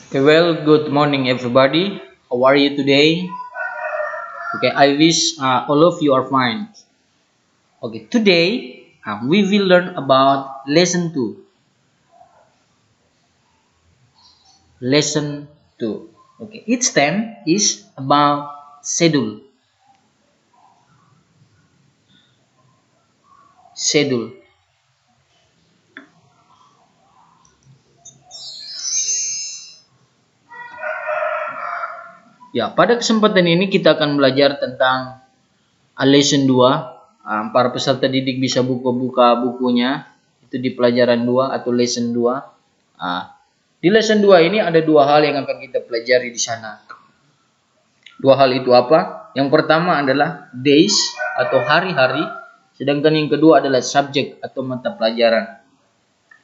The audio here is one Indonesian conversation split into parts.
Okay, well, good morning, everybody. How are you today? Okay, I wish all of you are fine. Okay, today we will learn about lesson 2. Lesson 2. Okay, its theme is about schedule. Schedule. Ya, pada kesempatan ini kita akan belajar tentang lesson 2. Para peserta didik bisa buka bukunya itu di pelajaran 2 atau lesson 2. Di lesson 2 ini ada dua hal yang akan kita pelajari di sana. Dua hal itu apa? Yang pertama adalah days atau hari-hari, sedangkan yang kedua adalah subjek atau mata pelajaran.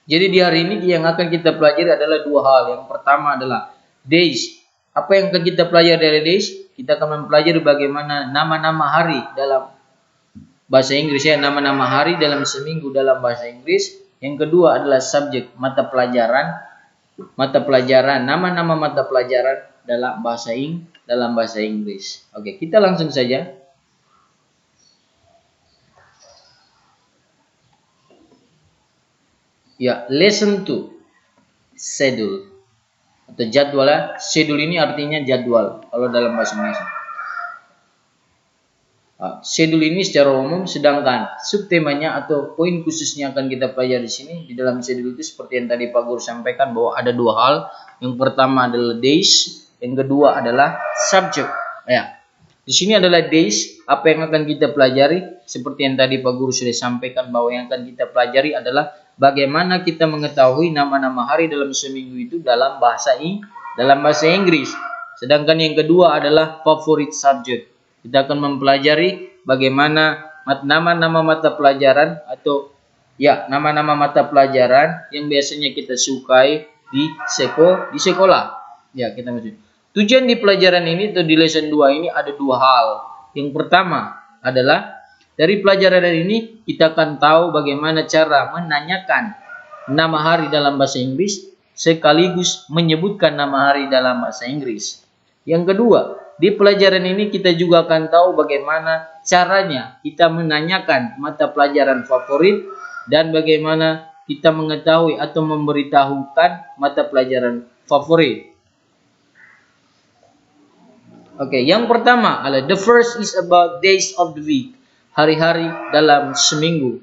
Jadi di hari ini yang akan kita pelajari adalah dua hal. Yang pertama adalah days. Apa yang akan kita pelajari dari days? Kita akan mempelajari bagaimana nama-nama hari dalam bahasa Inggris ya, nama-nama hari dalam seminggu dalam bahasa Inggris. Yang kedua adalah subjek, mata pelajaran, nama-nama mata pelajaran dalam bahasa Inggris. Oke, kita langsung saja. Ya, lesson 2. Schedule atau jadwal ya. Schedule ini artinya jadwal kalau dalam bahasa Indonesia. Schedule ini secara umum, sedangkan subtemanya atau poin khususnya akan kita pelajari di sini. Di dalam schedule itu seperti yang tadi Pak Guru sampaikan bahwa ada dua hal. Yang pertama adalah days, yang kedua adalah subject. Ya. Di sini adalah days, apa yang akan kita pelajari seperti yang tadi Pak Guru sudah sampaikan bahwa yang akan kita pelajari adalah bagaimana kita mengetahui nama-nama hari dalam seminggu itu dalam bahasa Inggris. Sedangkan yang kedua adalah favorite subject. Kita akan mempelajari bagaimana nama-nama mata pelajaran atau ya nama-nama mata pelajaran yang biasanya kita sukai di sekolah. Ya, kita masuk. Tujuan di pelajaran ini atau di lesson 2 ini ada dua hal. Yang pertama adalah dari pelajaran ini kita akan tahu bagaimana cara menanyakan nama hari dalam bahasa Inggris sekaligus menyebutkan nama hari dalam bahasa Inggris. Yang kedua, di pelajaran ini kita juga akan tahu bagaimana caranya kita menanyakan mata pelajaran favorit dan bagaimana kita mengetahui atau memberitahukan mata pelajaran favorit. Oke, yang pertama adalah the first is about days of the week. Hari-hari dalam seminggu.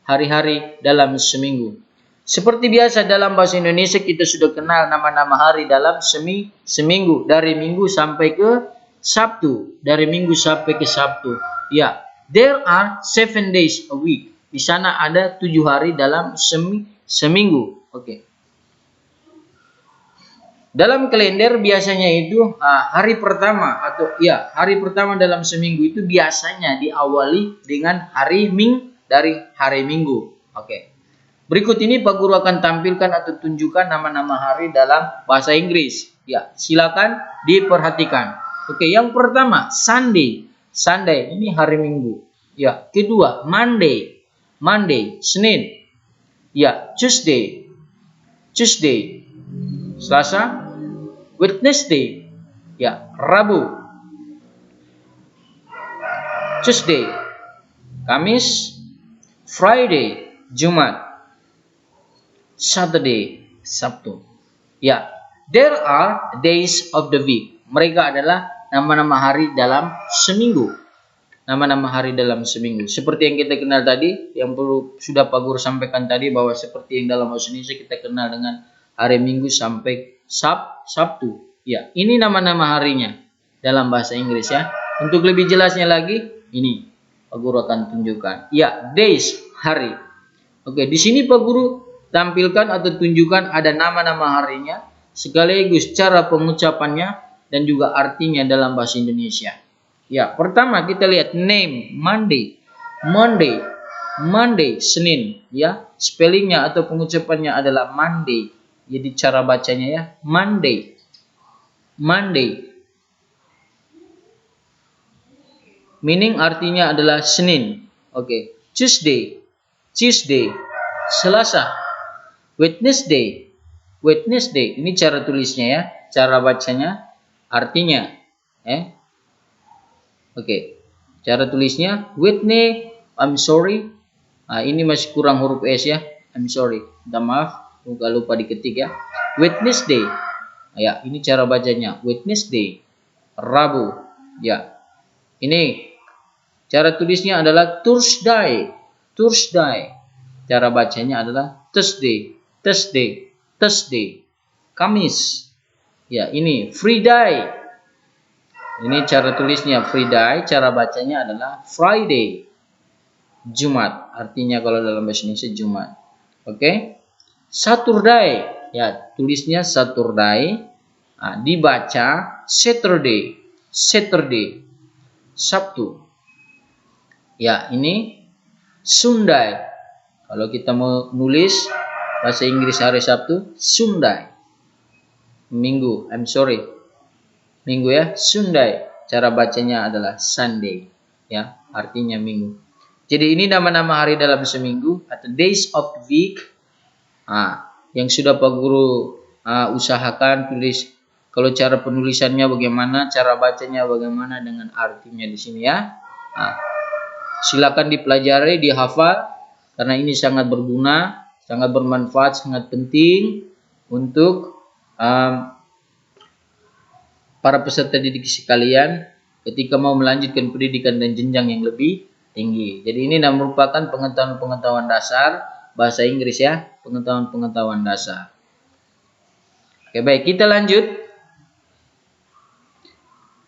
Hari-hari dalam seminggu. Seperti biasa dalam bahasa Indonesia kita sudah kenal nama-nama hari dalam seminggu. Dari Minggu sampai ke Sabtu. Dari Minggu sampai ke Sabtu. Ya, there are 7 days a week. Di sana ada 7 hari dalam seminggu. Oke. Dalam kalender biasanya itu hari pertama hari pertama dalam seminggu itu biasanya diawali dengan hari Minggu. Oke. Berikut ini Pak Guru akan tampilkan atau tunjukkan nama-nama hari dalam bahasa Inggris. Ya, silakan diperhatikan. Oke, yang pertama Sunday. Sunday ini hari Minggu. Ya, kedua Monday. Senin. Ya, Tuesday. Selasa, Wednesday, ya, Rabu, Tuesday, Kamis, Friday, Jumat, Saturday, Sabtu. Ya, there are days of the week. Mereka adalah nama-nama hari dalam seminggu. Nama-nama hari dalam seminggu. Seperti yang kita kenal tadi, yang sudah Pak Guru sampaikan tadi bahwa seperti yang dalam bahasa Indonesia kita kenal dengan hari Minggu sampai Sabtu. Ya, ini nama-nama harinya dalam bahasa Inggris ya. Untuk lebih jelasnya lagi, ini Pak Guru akan tunjukkan. Ya, days, hari. Oke, di sini Pak Guru tampilkan atau tunjukkan ada nama-nama harinya, sekaligus cara pengucapannya dan juga artinya dalam bahasa Indonesia. Ya, pertama kita lihat name, Monday, Senin. Ya, spellingnya atau pengucapannya adalah Monday. Jadi cara bacanya ya, Monday. Meaning artinya adalah Senin. Oke. Tuesday. Selasa. Wednesday. Wednesday. Ini cara tulisnya ya, cara bacanya, artinya. Oke. Cara tulisnya Wednesday. I'm sorry. Nah, ini masih kurang huruf S ya. I'm sorry. Minta maaf, lupa diketik ya. Wednesday. Ya, ini cara bacanya. Wednesday. Rabu. Ya. Ini cara tulisnya adalah Thursday. Thursday. Cara bacanya adalah Thursday. Thursday. Thursday. Kamis. Ya, ini Friday. Ini cara tulisnya Friday, cara bacanya adalah Friday. Jumat, artinya kalau dalam bahasa Indonesia Jumat. Oke. Saturday, ya tulisnya Saturday. Nah, dibaca Saturday. Saturday. Sabtu. Ya, ini Sunday. Kalau kita mau nulis bahasa Inggris hari Sabtu, Sunday. Minggu, I'm sorry. Minggu ya, Sunday. Cara bacanya adalah Sunday. Ya, artinya minggu. Jadi ini nama-nama hari dalam seminggu atau days of the week. Yang sudah Pak Guru usahakan tulis. Kalau cara penulisannya bagaimana, cara bacanya bagaimana dengan artinya di sini ya. Silakan dipelajari, dihafal karena ini sangat berguna, sangat bermanfaat, sangat penting untuk para peserta didik sekalian ketika mau melanjutkan pendidikan dan jenjang yang lebih tinggi. Jadi ini merupakan pengetahuan-pengetahuan dasar bahasa Inggris ya, pengetahuan-pengetahuan dasar. Oke, baik, kita lanjut.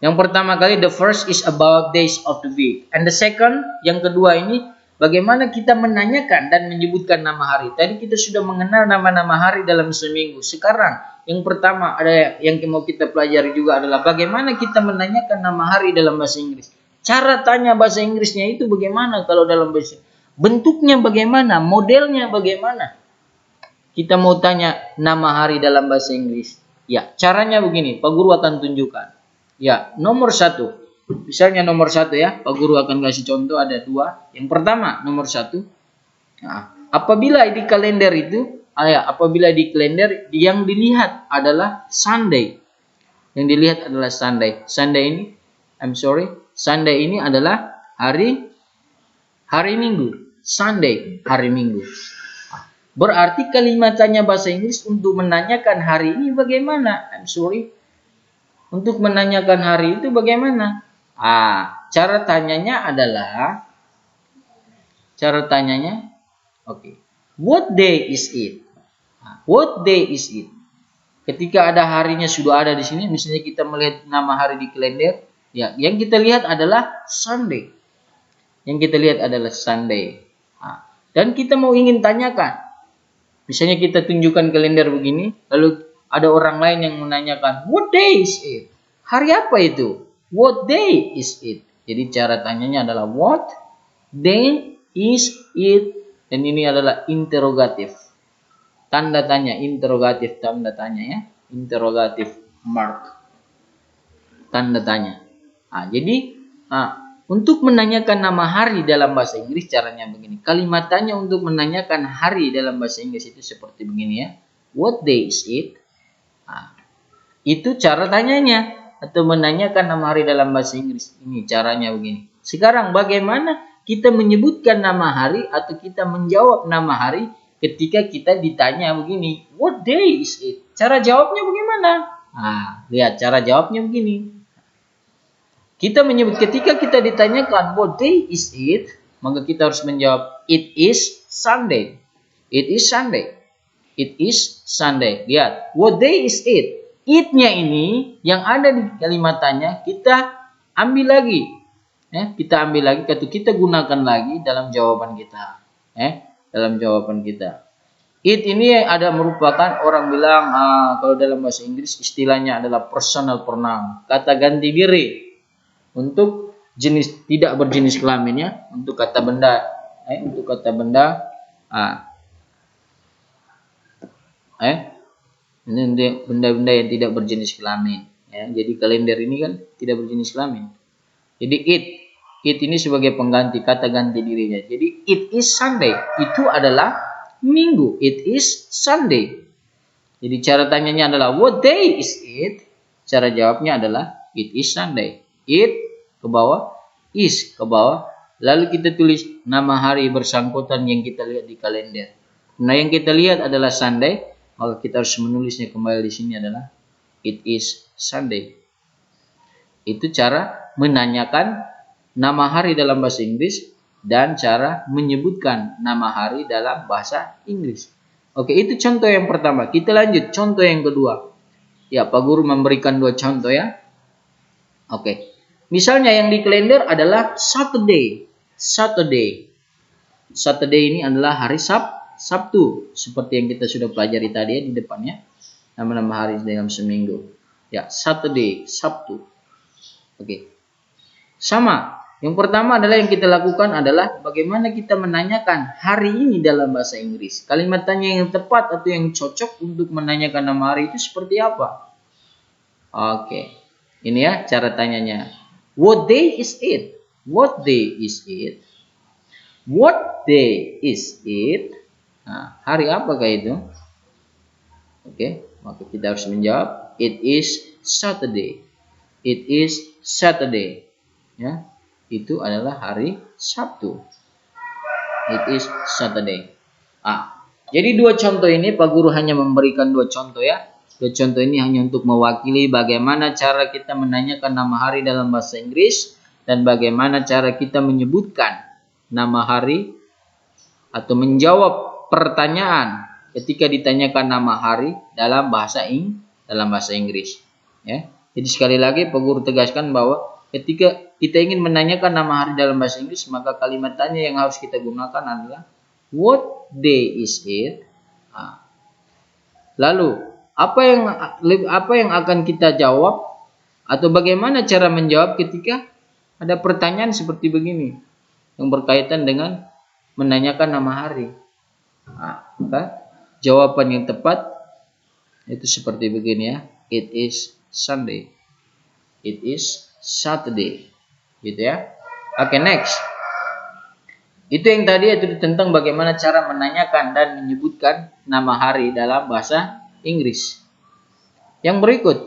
Yang pertama kali, the first is about days of the week. And the second, yang kedua ini, bagaimana kita menanyakan dan menyebutkan nama hari. Tadi kita sudah mengenal nama-nama hari dalam seminggu. Sekarang, yang pertama ada yang mau kita pelajari juga adalah bagaimana kita menanyakan nama hari dalam bahasa Inggris. Cara tanya bahasa Inggrisnya itu bagaimana kalau dalam bahasa bentuknya bagaimana, modelnya bagaimana. Kita mau tanya nama hari dalam bahasa Inggris. Ya, caranya begini, Pak Guru akan tunjukkan. Ya, nomor 1. Misalnya nomor 1 ya, Pak Guru akan kasih contoh ada 2. Yang pertama, nomor 1. Nah, apabila di kalender itu, apabila di kalender yang dilihat adalah Sunday. Yang dilihat adalah Sunday. Sunday ini, Sunday ini adalah hari Minggu. Sunday, hari Minggu. Berarti kalimatnya bahasa Inggris untuk menanyakan hari ini bagaimana? Untuk menanyakan hari itu bagaimana? Cara tanyanya adalah what day is it? What day is it? Ketika ada harinya sudah ada di sini, misalnya kita melihat nama hari di kalender, ya, yang kita lihat adalah Sunday. Yang kita lihat adalah Sunday. Dan kita mau ingin tanyakan, misalnya kita tunjukkan kalender begini, lalu ada orang lain yang menanyakan, what day is it? Hari apa itu? What day is it? Jadi cara tanyanya adalah what day is it? Dan ini adalah interrogatif. Tanda tanya, interrogatif, tanda tanya ya. Interrogatif mark. Tanda tanya. Jadi untuk menanyakan nama hari dalam bahasa Inggris caranya begini. Kalimat tanya untuk menanyakan hari dalam bahasa Inggris itu seperti begini ya. What day is it? Itu cara tanyanya atau menanyakan nama hari dalam bahasa Inggris. Ini caranya begini. Sekarang bagaimana kita menyebutkan nama hari atau kita menjawab nama hari ketika kita ditanya begini, what day is it? Cara jawabnya bagaimana? Lihat cara jawabnya begini. Kita menyebut ketika kita ditanyakan what day is it, maka kita harus menjawab it is Sunday. It is Sunday. It is Sunday. Lihat, what day is it? It-nya ini yang ada di kalimat tanya kita ambil lagi. Kita ambil lagi, kita gunakan lagi dalam jawaban kita. Dalam jawaban kita. It ini ada merupakan orang bilang kalau dalam bahasa Inggris istilahnya adalah personal pronoun, kata ganti diri untuk jenis tidak berjenis kelamin ya, untuk kata benda, untuk kata benda, ini benda-benda yang tidak berjenis kelamin. Ya, jadi kalender ini kan tidak berjenis kelamin. Jadi it ini sebagai pengganti kata ganti dirinya. Jadi it is Sunday itu adalah Minggu. It is Sunday. Jadi cara tanyanya adalah what day is it? Cara jawabnya adalah it is Sunday. It ke bawah, is ke bawah. Lalu kita tulis nama hari bersangkutan yang kita lihat di kalender. Nah, yang kita lihat adalah Sunday, maka kita harus menulisnya kembali di sini adalah it is Sunday. Itu cara menanyakan nama hari dalam bahasa Inggris dan cara menyebutkan nama hari dalam bahasa Inggris. Oke, itu contoh yang pertama. Kita lanjut contoh yang kedua. Ya, Pak Guru memberikan 2 contoh ya. Oke. Misalnya yang di kalender adalah Saturday. Saturday. Saturday ini adalah hari Sabtu. Seperti yang kita sudah pelajari tadi ya di depannya. Nama-nama hari dalam seminggu. Ya, Saturday, Sabtu. Oke. Sama. Yang pertama adalah yang kita lakukan adalah bagaimana kita menanyakan hari ini dalam bahasa Inggris. Kalimat tanya yang tepat atau yang cocok untuk menanyakan nama hari itu seperti apa? Oke. Ini ya cara tanyanya. What day is it? What day is it? What day is it? Nah, hari apakah itu? Oke, maka kita harus menjawab it is Saturday. It is Saturday. Ya. Itu adalah hari Sabtu. It is Saturday. Jadi 2 contoh ini Pak Guru hanya memberikan 2 contoh ya. 2 contoh ini hanya untuk mewakili bagaimana cara kita menanyakan nama hari dalam bahasa Inggris dan bagaimana cara kita menyebutkan nama hari atau menjawab pertanyaan ketika ditanyakan nama hari dalam bahasa Inggris. Ya. Jadi sekali lagi Pak Guru tegaskan bahwa ketika kita ingin menanyakan nama hari dalam bahasa Inggris, maka kalimat tanya yang harus kita gunakan adalah what day is it? Lalu apa yang akan kita jawab atau bagaimana cara menjawab ketika ada pertanyaan seperti begini yang berkaitan dengan menanyakan nama hari? Maka jawaban yang tepat itu seperti begini ya. It is Sunday. It is Saturday. Gitu ya. Oke, next. Itu yang tadi itu tentang bagaimana cara menanyakan dan menyebutkan nama hari dalam bahasa Inggris. Yang berikut,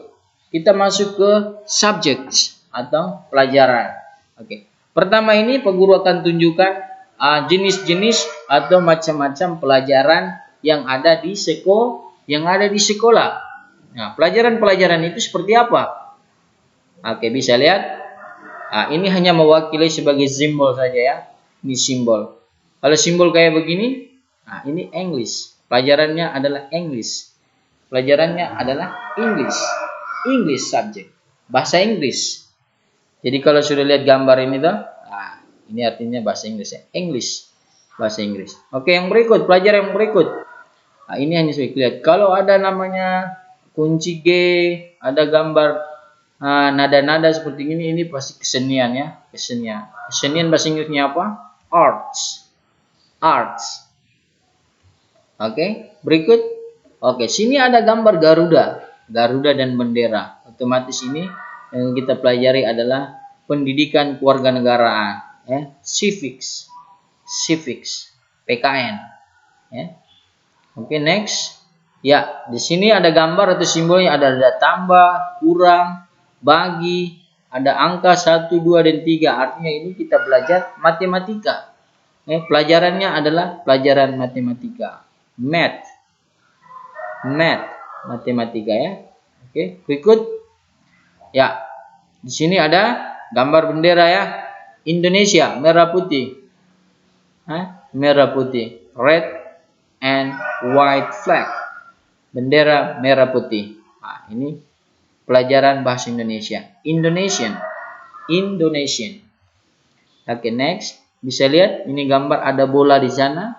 kita masuk ke subjects atau pelajaran. Oke. Pertama ini Pak Guru akan tunjukkan jenis-jenis atau macam-macam pelajaran yang ada di sekolah. Nah, pelajaran-pelajaran itu seperti apa? Oke, bisa lihat. Ini hanya mewakili sebagai simbol saja ya. Ini simbol. Kalau simbol kayak begini, ini English. Pelajarannya adalah English. Pelajarannya adalah English. English subject. Bahasa Inggris. Jadi kalau sudah lihat gambar ini tuh, ini artinya bahasa Inggris ya. English. Bahasa Inggris. Oke, yang berikut, pelajaran yang berikut. Ini hanya saya lihat. Kalau ada namanya kunci G, ada gambar nada-nada seperti ini pasti kesenian ya, kesenian. Kesenian bahasa Inggrisnya apa? Arts. Arts. Oke, berikut. Oke, sini ada gambar Garuda. Garuda dan bendera. Otomatis ini yang kita pelajari adalah pendidikan kewarganegaraan, ya. Civics. Civics. PKN. Ya. Oke, next. Ya, di sini ada gambar atau simbolnya ada tambah, kurang, bagi, ada angka 1, 2, dan 3. Artinya ini kita belajar matematika. Pelajarannya adalah pelajaran matematika. Math, matematika ya. Oke, berikut. Ya, di sini ada gambar bendera ya. Indonesia, merah putih. Merah putih. Red and white flag. Bendera merah putih. Ini pelajaran bahasa Indonesia. Indonesian. Oke, next. Bisa lihat ini gambar ada bola di sana.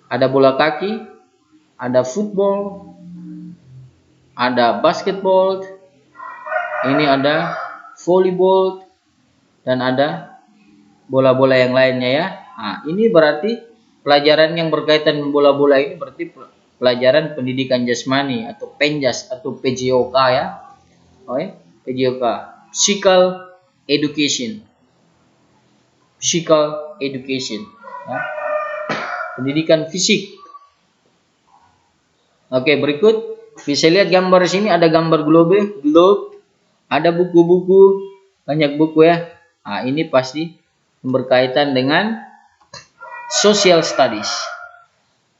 Ada bola kaki, ada football, ada basketball. Ini ada volleyball dan ada bola-bola yang lainnya ya. Ini berarti pelajaran yang berkaitan dengan bola-bola ini berarti pelajaran pendidikan jasmani atau penjas atau PJOK ya. PJOK, physical education. Physical education ya. Pendidikan fisik. Oke, berikut bisa lihat gambar di sini, ada gambar globe, ada buku-buku, banyak buku ya. Nah, ini pasti berkaitan dengan social studies.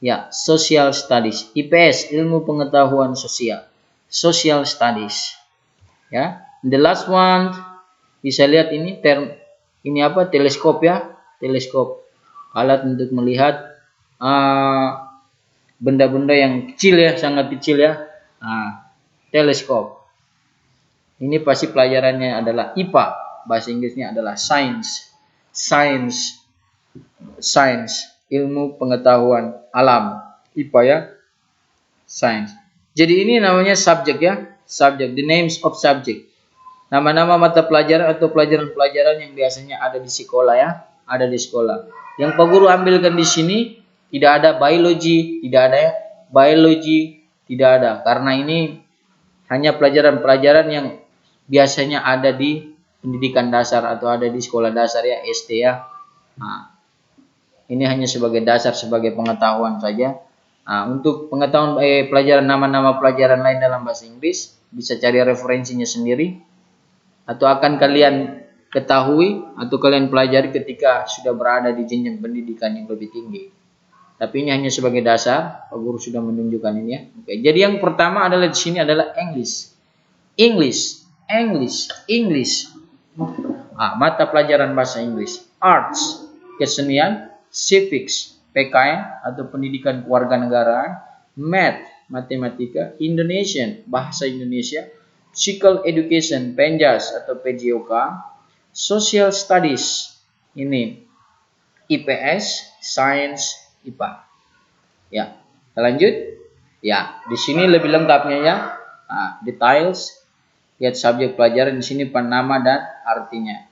Ya, social studies. IPS, ilmu pengetahuan sosial. Social studies. Ya, the last one bisa lihat ini ini apa? Teleskop ya, teleskop. Alat untuk melihat benda-benda yang kecil ya, sangat kecil ya. Nah, teleskop. Ini pasti pelajarannya adalah IPA. Bahasa Inggrisnya adalah science. Science. Science. Ilmu pengetahuan alam. IPA ya. Science. Jadi ini namanya subjek ya. Subjek. The names of subject. Nama-nama mata pelajaran atau pelajaran-pelajaran yang biasanya ada di sekolah ya. Ada di sekolah. Yang Pak Guru ambilkan di sini tidak ada biologi, tidak ada ya. Biologi tidak ada. Karena ini hanya pelajaran-pelajaran yang biasanya ada di pendidikan dasar atau ada di sekolah dasar ya, SD ya. Nah, ini hanya sebagai dasar, sebagai pengetahuan saja. Nah, untuk pengetahuan pelajaran nama-nama pelajaran lain dalam bahasa Inggris bisa cari referensinya sendiri atau akan kalian ketahui atau kalian pelajari ketika sudah berada di jenjang pendidikan yang lebih tinggi. Tapi ini hanya sebagai dasar, Pak Guru sudah menunjukkan ini ya. Oke, jadi yang pertama adalah di sini adalah English. English. Mata pelajaran bahasa Inggris. Arts, kesenian. Civics, PKN atau pendidikan kewarganegaraan. Math, matematika. Indonesian, bahasa Indonesia. Physical education, Penjas atau PJOK. Social studies, ini IPS, Science, IPA. Ya, kita lanjut. Ya, di sini lebih lengkapnya ya. Details. Lihat subjek pelajaran di sini penama dan artinya.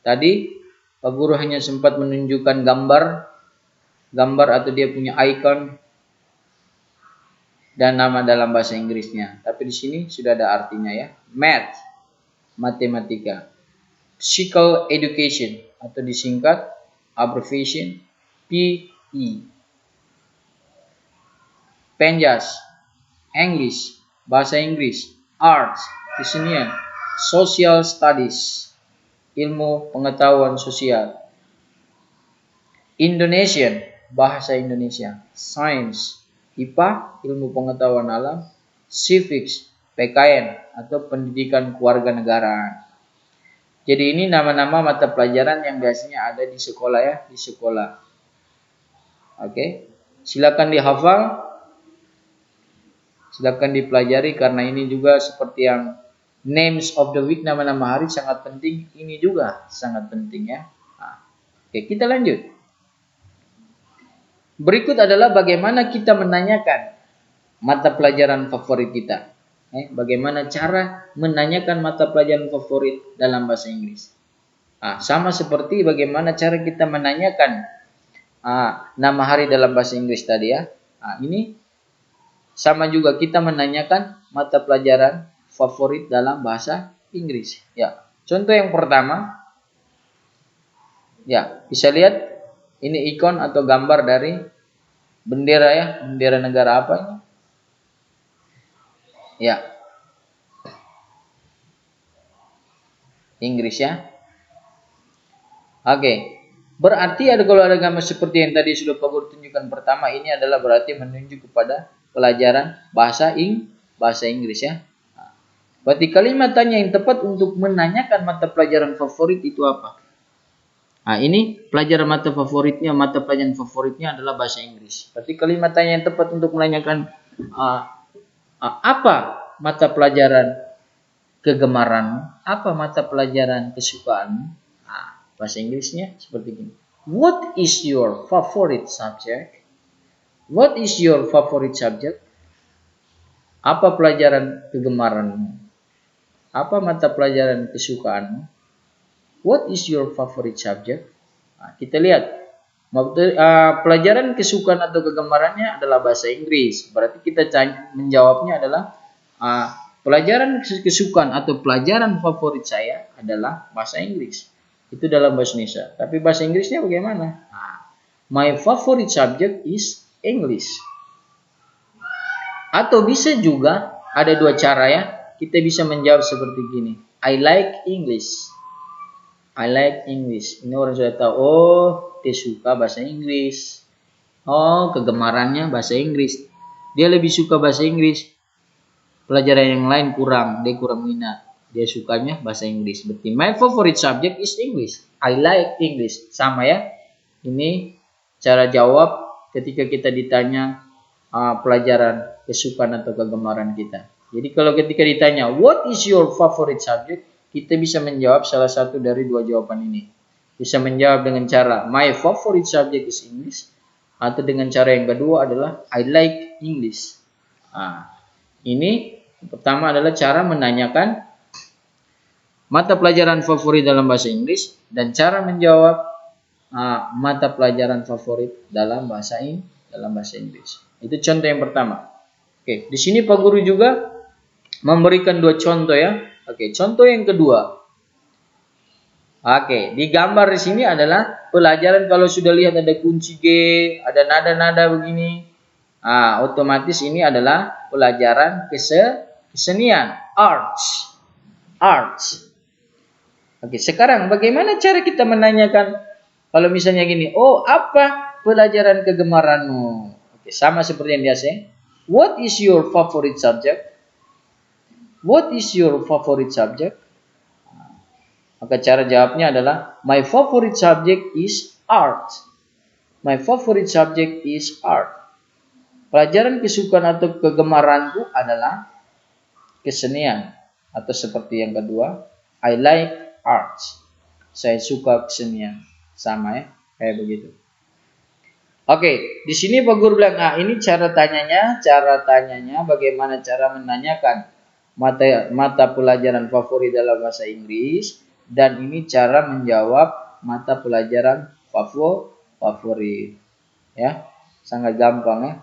Tadi Pak Guru hanya sempat menunjukkan gambar atau dia punya icon dan nama dalam bahasa Inggrisnya. Tapi di sini sudah ada artinya ya. Math, matematika. Physical education atau disingkat abbreviation PE. Penjas, English, bahasa Inggris. Arts, kesenian. Social studies, ilmu pengetahuan sosial. Indonesian, bahasa Indonesia. Science, IPA, ilmu pengetahuan alam. Civics, PKN atau pendidikan kewarganegaraan. Jadi ini nama-nama mata pelajaran yang biasanya ada di sekolah ya, di sekolah. Oke, silakan dihafal, silakan dipelajari karena ini juga seperti yang names of the week, nama-nama hari sangat penting. Ini juga sangat penting ya. Oke, kita lanjut. Berikut adalah bagaimana kita menanyakan mata pelajaran favorit kita. Bagaimana cara menanyakan mata pelajaran favorit dalam bahasa Inggris. Sama seperti bagaimana cara kita menanyakan nama hari dalam bahasa Inggris tadi ya. Ini sama juga kita menanyakan mata pelajaran favorit dalam bahasa Inggris. Ya, contoh yang pertama, ya bisa lihat ini ikon atau gambar dari bendera ya, bendera negara apa ini? Ya, Inggris ya. Oke, berarti kalau ada gambar seperti yang tadi sudah Pak Guru tunjukkan pertama, ini adalah berarti menunjuk kepada pelajaran bahasa Inggris ya. Berarti kalimat tanya yang tepat untuk menanyakan mata pelajaran favorit itu apa? Ini pelajaran mata pelajaran favoritnya adalah bahasa Inggris. Berarti kalimat tanya yang tepat untuk menanyakan apa mata pelajaran kegemaran, apa mata pelajaran kesukaan? Bahasa Inggrisnya seperti ini. What is your favorite subject? What is your favorite subject? Apa pelajaran kegemaranmu? Apa mata pelajaran kesukaanmu? What is your favorite subject? Kita lihat. Pelajaran kesukaan atau kegemarannya adalah bahasa Inggris. Berarti kita menjawabnya adalah pelajaran kesukaan atau pelajaran favorit saya adalah bahasa Inggris. Itu dalam bahasa Indonesia. Tapi bahasa Inggrisnya bagaimana? My favorite subject is English. Atau bisa juga ada dua cara ya. Kita bisa menjawab seperti gini. I like English. I like English. Ini orang sudah tahu. Oh, dia suka bahasa Inggris. Oh, kegemarannya bahasa Inggris. Dia lebih suka bahasa Inggris. Pelajaran yang lain kurang. Dia kurang minat. Dia sukanya bahasa Inggris. Berarti my favorite subject is English. I like English. Sama ya. Ini cara jawab ketika kita ditanya pelajaran kesukaan atau kegemaran kita. Jadi kalau ketika ditanya what is your favorite subject, kita bisa menjawab salah satu dari dua jawaban ini. Bisa menjawab dengan cara my favorite subject is English, atau dengan cara yang kedua adalah I like English. Ini pertama adalah cara menanyakan mata pelajaran favorit dalam bahasa Inggris dan cara menjawab mata pelajaran favorit dalam bahasa Inggris. Itu contoh yang pertama. Oke, di sini Pak Guru juga memberikan dua contoh ya. Oke, contoh yang kedua. Oke, di gambar di sini adalah pelajaran kalau sudah lihat ada kunci G, ada nada-nada begini. Otomatis ini adalah pelajaran kesenian, arts. Oke, sekarang bagaimana cara kita menanyakan kalau misalnya gini, oh apa pelajaran kegemaranmu? Oke, sama seperti yang biasa. What is your favorite subject? What is your favorite subject? Maka cara jawabnya adalah my favorite subject is art. My favorite subject is art. Pelajaran kesukaan atau kegemaranku adalah kesenian. Atau seperti yang kedua, I like arts. Saya suka kesenian. Sama ya, kayak begitu. Oke, di sini Pak Guru bilang, ini cara tanyanya bagaimana cara menanyakan mata pelajaran favorit dalam bahasa Inggris, dan ini cara menjawab mata pelajaran favorit. Ya, sangat gampang ya.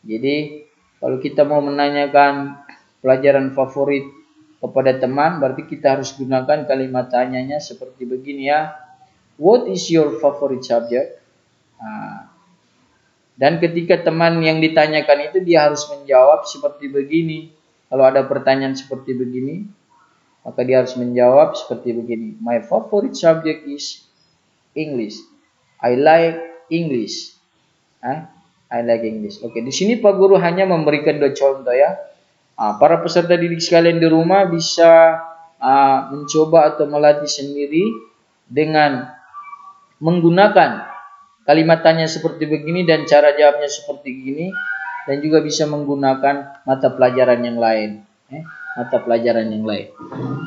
Jadi, kalau kita mau menanyakan pelajaran favorit kepada teman, berarti kita harus gunakan kalimat tanyanya seperti begini ya. What is your favorite subject? Dan ketika teman yang ditanyakan itu dia harus menjawab seperti begini. Kalau ada pertanyaan seperti begini, maka dia harus menjawab seperti begini. My favorite subject is English. I like English. I like English. Oke, di sini Pak Guru hanya memberikan dua contoh ya. Para peserta didik sekalian di rumah bisa mencoba atau melatih sendiri dengan menggunakan kalimat tanya seperti begini dan cara jawabnya seperti gini, dan juga bisa menggunakan mata pelajaran yang lain.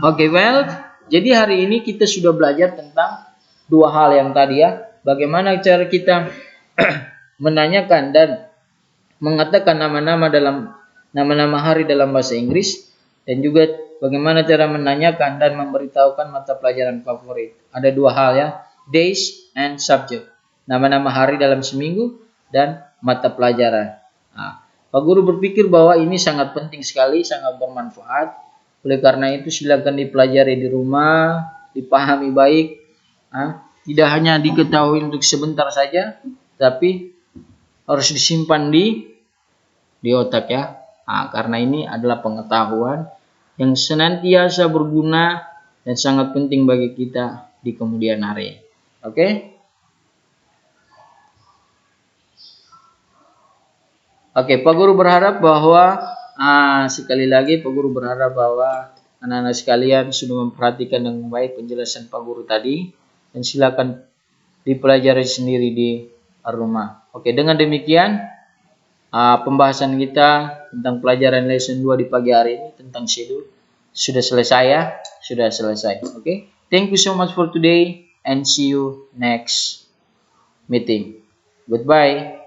Oke, jadi hari ini kita sudah belajar tentang dua hal yang tadi ya. Bagaimana cara kita menanyakan dan mengatakan nama-nama hari dalam bahasa Inggris, dan juga bagaimana cara menanyakan dan memberitahukan mata pelajaran favorit. Ada dua hal ya, days and subject. Nama-nama hari dalam seminggu dan mata pelajaran. Pak Guru berpikir bahwa ini sangat penting sekali, sangat bermanfaat. Oleh karena itu silakan dipelajari di rumah, dipahami baik. Tidak hanya diketahui untuk sebentar saja, tapi harus disimpan di otak ya. Karena ini adalah pengetahuan yang senantiasa berguna dan sangat penting bagi kita di kemudian hari. Oke? Oke, Pak Guru berharap bahwa sekali lagi Pak Guru berharap bahwa anak-anak sekalian sudah memperhatikan dengan baik penjelasan Pak Guru tadi, dan silakan dipelajari sendiri di rumah. Oke, dengan demikian pembahasan kita tentang pelajaran lesson 2 di pagi hari ini tentang schedule sudah selesai ya, sudah selesai. Oke, thank you so much for today and see you next meeting. Goodbye.